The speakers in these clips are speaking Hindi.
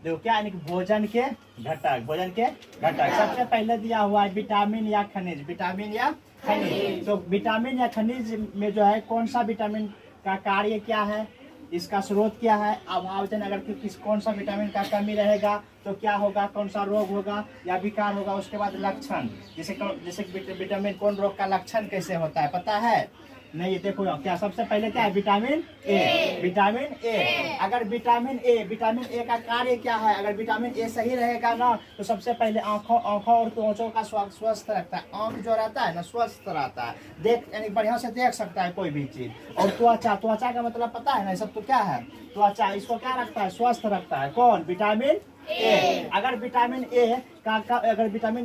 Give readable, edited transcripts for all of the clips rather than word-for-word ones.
देखो क्या यानी कि भोजन के घटक, भोजन के घटक सबसे पहले दिया हुआ है विटामिन या खनिज, विटामिन या खनिज। तो विटामिन या खनिज में जो है कौन सा विटामिन का कार्य क्या है, इसका स्रोत क्या है, अभावजन अगर किस कौन सा विटामिन का कमी रहेगा तो क्या होगा, कौन सा रोग होगा या विकार होगा। उसके बाद लक्षण, जैसे जैसे विटामिन कौन रोग का लक्षण कैसे होता है पता है नहीं। देखो क्या सबसे पहले क्या है, विटामिन ए, विटामिन ए। अगर विटामिन ए का कार्य क्या है, अगर विटामिन ए सही रहेगा ना तो सबसे पहले आंखों और त्वचा का स्वस्थ रखता है। आंख जो रहता है ना स्वस्थ रहता है, देख यानी बढ़िया से देख सकता है कोई भी चीज। और त्वचा का मतलब पता है ना, सब तो क्या है, त्वचा इसको क्या रखता है, स्वस्थ रखता है। कौन, विटामिन ए। अगर विटामिन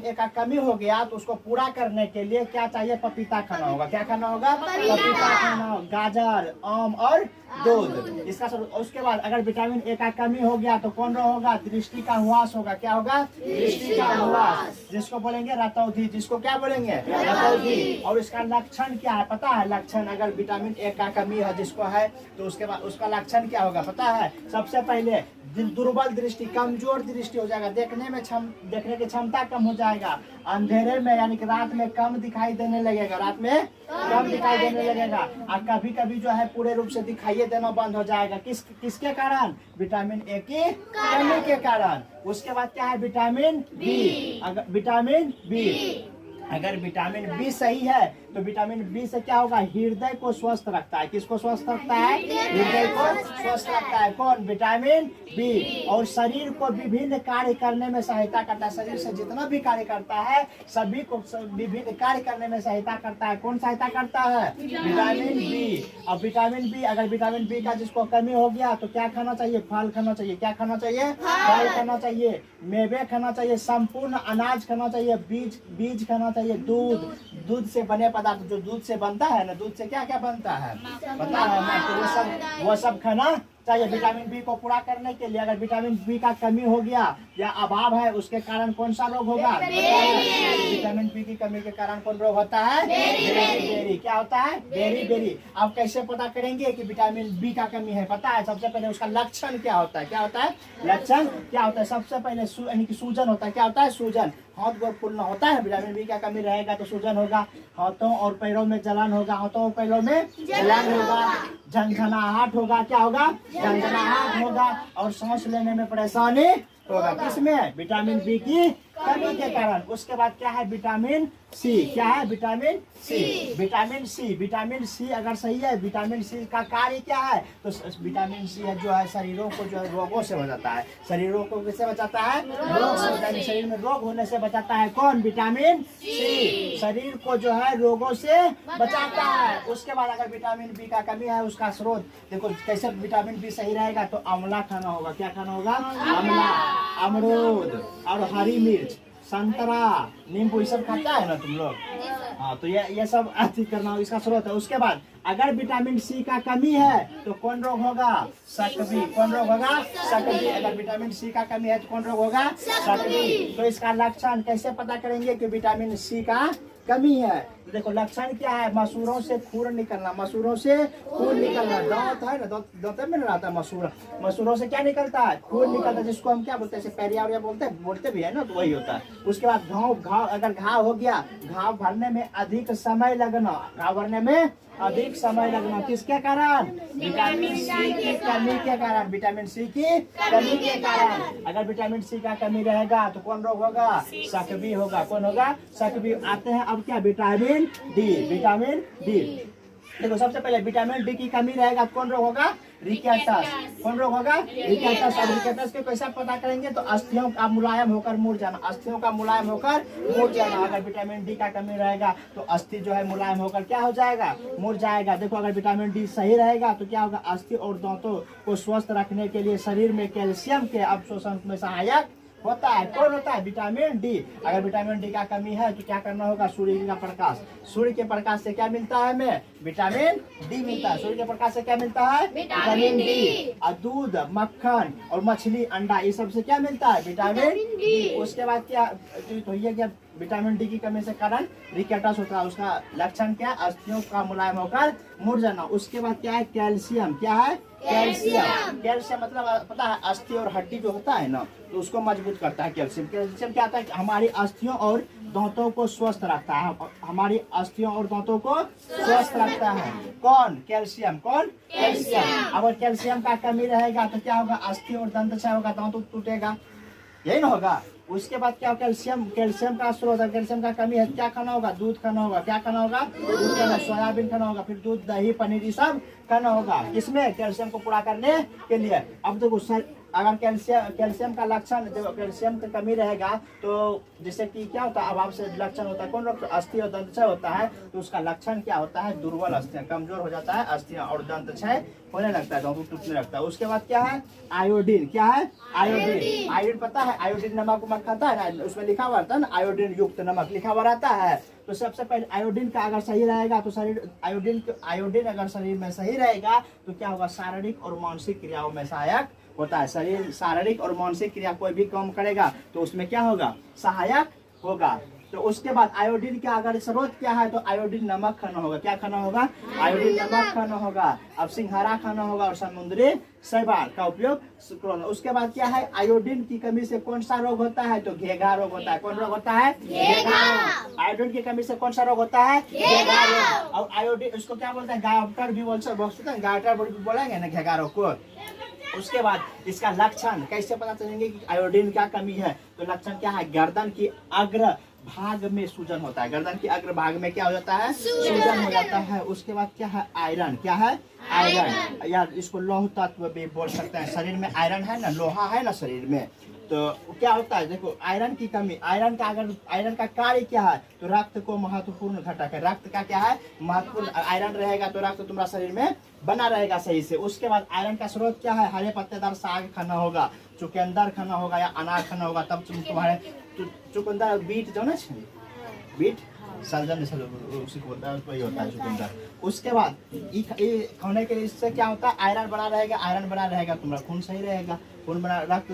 ए का कमी हो गया तो उसको पूरा करने के लिए क्या चाहिए, पपीता खाना होगा। क्या खाना होगा, पपीता खाना, गाजर, आम और दूध। इसका उसके बाद अगर विटामिन ए का कमी हो गया तो कौन रोग होगा, दृष्टि का हुआस होगा। क्या होगा, दृष्टि का हुआस, जिसको बोलेंगे रतौंधी, जिसको क्या बोलेंगे, रतौंधी। और इसका लक्षण क्या है पता है, लक्षण अगर विटामिन ए का कमी है जिसको है तो उसके बाद उसका लक्षण क्या होगा पता है, सबसे पहले दुर्बल दृष्टि, कमजोर दृष्टि हो जाएगा, देखने की क्षमता कम हो जाएगा, अंधेरे में यानी कि रात में कम दिखाई देने लगेगा, रात में कम दिखाई देने लगेगा। और कभी कभी जो है पूरे रूप से दिखाई देना बंद हो जाएगा। किसके कारण, विटामिन ए की कमी के कारण। उसके बाद क्या है, विटामिन बी। विटामिन बी, अगर विटामिन बी सही है तो विटामिन बी से क्या होगा, हृदय को स्वस्थ रखता है। किसको स्वस्थ रखता है, हृदय को स्वस्थ रखता है। कौन, विटामिन बी। और शरीर को विभिन्न कार्य करने में सहायता करता है। शरीर से जितना भी कार्य करता है सभी को विभिन्न कार्य करने में सहायता करता है। कौन सहायता करता है, विटामिन बी। अब विटामिन बी, अगर विटामिन बी का जिसको कमी हो गया तो क्या खाना चाहिए, फल खाना चाहिए। क्या खाना चाहिए, फल खाना चाहिए, मेवे खाना चाहिए, संपूर्ण अनाज खाना चाहिए, बीज खाना चाहिए, दूध से बने पदार्थ, जो दूध से बनता है ना, दूध से क्या क्या बनता है पता है ना, तो वो सब खाना चाहिए विटामिन बी को पूरा करने के लिए। अगर विटामिन बी का कमी हो गया या अभाव है उसके कारण कौन सा रोग होगा, विटामिन बी की कमी के कारण कौन रोग होता है, बेरी। क्या होता है, बेरी। आप कैसे पता करेंगे कि विटामिन बी का कमी है पता है, सबसे पहले उसका लक्षण क्या होता है, क्या होता है, लक्षण क्या होता है, सबसे पहले यानी कि सूजन होता है। क्या होता है, सूजन, हाथ गोड़ फूलना होता है। विटामिन बी का कमी रहेगा तो सूजन होगा, हाथों और पैरों में जलन होगा, हाथों और पैरों में जलन होगा, झंझनाहट होगा। क्या होगा, झंझनाहट होगा, और सांस लेने में परेशानी होगा। किसमें, विटामिन बी की कमी के कारण। उसके बाद क्या है, विटामिन सी। क्या है, विटामिन सी। विटामिन सी अगर सही है, विटामिन सी का कार्य क्या है, तो विटामिन सी जो है शरीरों को जो है रोगों से बचाता है। शरीरों को किससे बचाता है, रोग से बचाता है। शरीर में रोग होने से बचाता है। कौन, विटामिन सी। शरीर को जो है रोगों से बचाता है। उसके बाद अगर विटामिन बी का कमी है उसका स्रोत देखो कैसे विटामिन बी सही रहेगा तो आंवला खाना होगा। क्या खाना होगा, आंवला, अमरूद और हरी मिर्च, संतरा, नींबू, ये सब खाता है ना तुम लोग। हाँ, तो ये सब अति करना हो, इसका स्रोत है। उसके बाद अगर विटामिन सी का कमी है तो कौन रोग होगा, सकवी। कौन रोग होगा, सकवी। अगर विटामिन सी का कमी है तो कौन रोग होगा, सकवी। तो इसका लक्षण कैसे पता करेंगे कि विटामिन सी का कमी है, तो देखो लक्षण क्या है, मसूरों से खून निकलना, मसूरों से खून निकलना, दांत है ना, दांत में रहता है मसूरों से क्या निकलता है, खून निकलता है, जिसको हम क्या बोलते हैं, पैरिया बोलते भी है ना, तो वही होता है। उसके बाद घाव अगर घाव हो गया, घाव भरने में अधिक समय लगना, घाव भरने में अधिक समय लगना, किसके कारण, विटामिन सी की कमी के कारण। विटामिन सी की कमी के कारण अगर विटामिन सी का कमी रहेगा तो कौन रोग होगा, सकवी होगा। कौन होगा, सकवी। आते हैं अब क्या, विटामिन डी। विटामिन डी देखो सबसे पहले विटामिन डी की कमी रहेगा तो कौन रोग होगा, रिकेटस। कौन रोग होगा, रिकेटस। अब रिकेटस के कैसे पता करेंगे, तो अस्थियों का मुलायम होकर मुड़ जाना, अस्थियों का मुलायम होकर मुड़ जाना। अगर विटामिन डी का कमी रहेगा तो अस्थि जो है मुलायम होकर क्या हो जाएगा, मुड़ जाएगा। देखो अगर विटामिन डी सही रहेगा तो क्या होगा, अस्थि और दांतों को स्वस्थ रखने के लिए शरीर में कैल्शियम के अवशोषण में सहायक होता है। कौन होता है, विटामिन डी। अगर विटामिन डी का कमी है तो क्या करना होगा, सूर्य का प्रकाश। सूर्य के प्रकाश से क्या मिलता है हमें, विटामिन डी मिलता है। सूर्य के प्रकाश से क्या मिलता है, विटामिन डी। और दूध, मक्खन और मछली, अंडा, ये सब से क्या मिलता है, विटामिन डी। उसके बाद क्या, तो ये क्या विटामिन डी की कमी से कारण रिकेटस होता है। उसका लक्षण क्या है? अस्थियों का मुलायम होकर मुड़ जाना। उसके बाद क्या है? कैल्शियम। क्या है? कैल्शियम। कैल्शियम मतलब पता है, अस्थि और हड्डी जो होता है ना, तो उसको मजबूत करता है कैल्शियम। कैल्शियम क्या होता है? हमारी अस्थियों और दांतों को स्वस्थ रखता है। हमारी अस्थियों और दांतों को स्वस्थ रखता है कौन? कैल्शियम। कौन? कैल्शियम। अगर कैल्शियम का कमी रहेगा तो क्या होगा? अस्थि और दंत क्षय होगा, दांत टूटेगा, यही ना होगा। उसके बाद क्या? कैल्शियम। कैल्शियम का स्रोत है, कैल्शियम का कमी है, क्या खाना होगा? दूध खाना होगा। क्या खाना होगा? दूध खाना, सोयाबीन खाना होगा, फिर दूध, दही, पनीर, ये सब खाना होगा। किसमें? कैल्शियम को पूरा करने के लिए। अब देखो सर, अगर कैल्शियम का लक्षण, देखो कैल्शियम की कमी रहेगा तो जैसे कि क्या होता है? अभाव से लक्षण होता है कौन? अस्थि और दंत क्षय होता है। तो उसका लक्षण क्या होता है? दुर्बल अस्थियां, कमजोर हो जाता है अस्थियां और दंत क्षय होने लगता है, दांत टूटने लगता है। उसके बाद क्या है? आयोडीन। क्या है? आयोडीन। आयोडीन पता है? आयोडीन नमक उमक खाता है ना, उसमें लिखा हुआ रहता है ना, आयोडीन युक्त नमक लिखा हुआ रहता है। तो सबसे पहले आयोडीन का अगर सही रहेगा तो शरीर, आयोडीन अगर शरीर में सही रहेगा तो क्या होगा? शारीरिक और मानसिक क्रियाओं में सहायक होता है। शरीर शारीरिक और मानसिक क्रिया कोई भी काम करेगा तो उसमें क्या होगा? सहायक होगा। तो उसके बाद आयोडीन का अगर स्रोत क्या है? तो आयोडीन नमक खाना होगा। क्या खाना होगा? आयोडीन नमक खाना होगा। अब सिंघारा खाना होगा और समुद्री शैवाल का उपयोग करना। उसके बाद क्या है? आयोडीन की कमी से कौन सा रोग होता है? तो घेघा रोग होता है। कौन रोग होता है? घेघा रोग। आयोडीन की कमी से कौन सा रोग होता है? घेघा रोग। और आयोडीन, उसको क्या बोलते हैं? गायटर भी बोल सकते हैं, गायटर बोलेंगे ना घेघा रोग को। उसके बाद इसका लक्षण कैसे पता चलेंगे कि आयोडीन का कमी है? तो लक्षण क्या है? गर्दन की अग्र भाग में सूजन होता है। गर्दन की अग्र भाग में क्या हो जाता है? सूजन हो जाता है। उसके बाद क्या है? आयरन। क्या है? आयरन। यार इसको लौह तत्व भी बोल सकते हैं। शरीर में आयरन है ना, लोहा है ना शरीर में, तो क्या होता है? देखो आयरन की कमी, आयरन का कार्य क्या है? तो रक्त को महत्वपूर्ण घटक है। रक्त का क्या है? महत्वपूर्ण। आयरन रहेगा तो रक्त तुम्हारा शरीर में बना रहेगा सही से। उसके बाद आयरन का स्रोत क्या है? हरे पत्तेदार साग खाना होगा, चुकंदर खाना होगा या अनार खाना होगा, तब तुम्हारे चुकंदर, बीट जो ना, बीट सलजम जैसा उसी को बोलता है, वही होता है चुकंदर। उसके बाद ये खाने के लिए इससे क्या होता है? आयरन बना रहेगा। आयरन बना रहेगा तुम्हारा खून सही रहेगा, खून बना, रक्त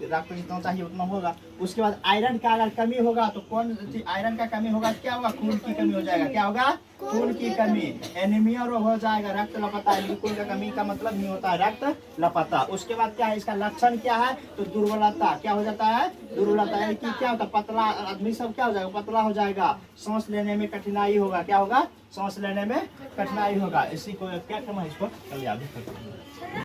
जितना चाहिए उतना होगा। उसके बाद आयरन का अगर कमी होगा तो कौन? आयरन का कमी होगा क्या होगा? खून की कमी हो जाएगा। क्या होगा? खून की कमी, एनीमिया रोग हो जाएगा, रक्त लपता है। खून का कमी का मतलब नहीं होता है रक्त लपता। उसके बाद क्या है? इसका लक्षण क्या है? तो दुर्बलता। क्या हो जाता है? दुर्बलता। यानी कि क्या होता है? पतला आदमी सब क्या हो जाएगा? पतला हो जाएगा, सांस लेने में कठिनाई होगा। क्या होगा? सांस लेने में कठिनाई होगा। इसी को क्या कहना है? इसको कल याद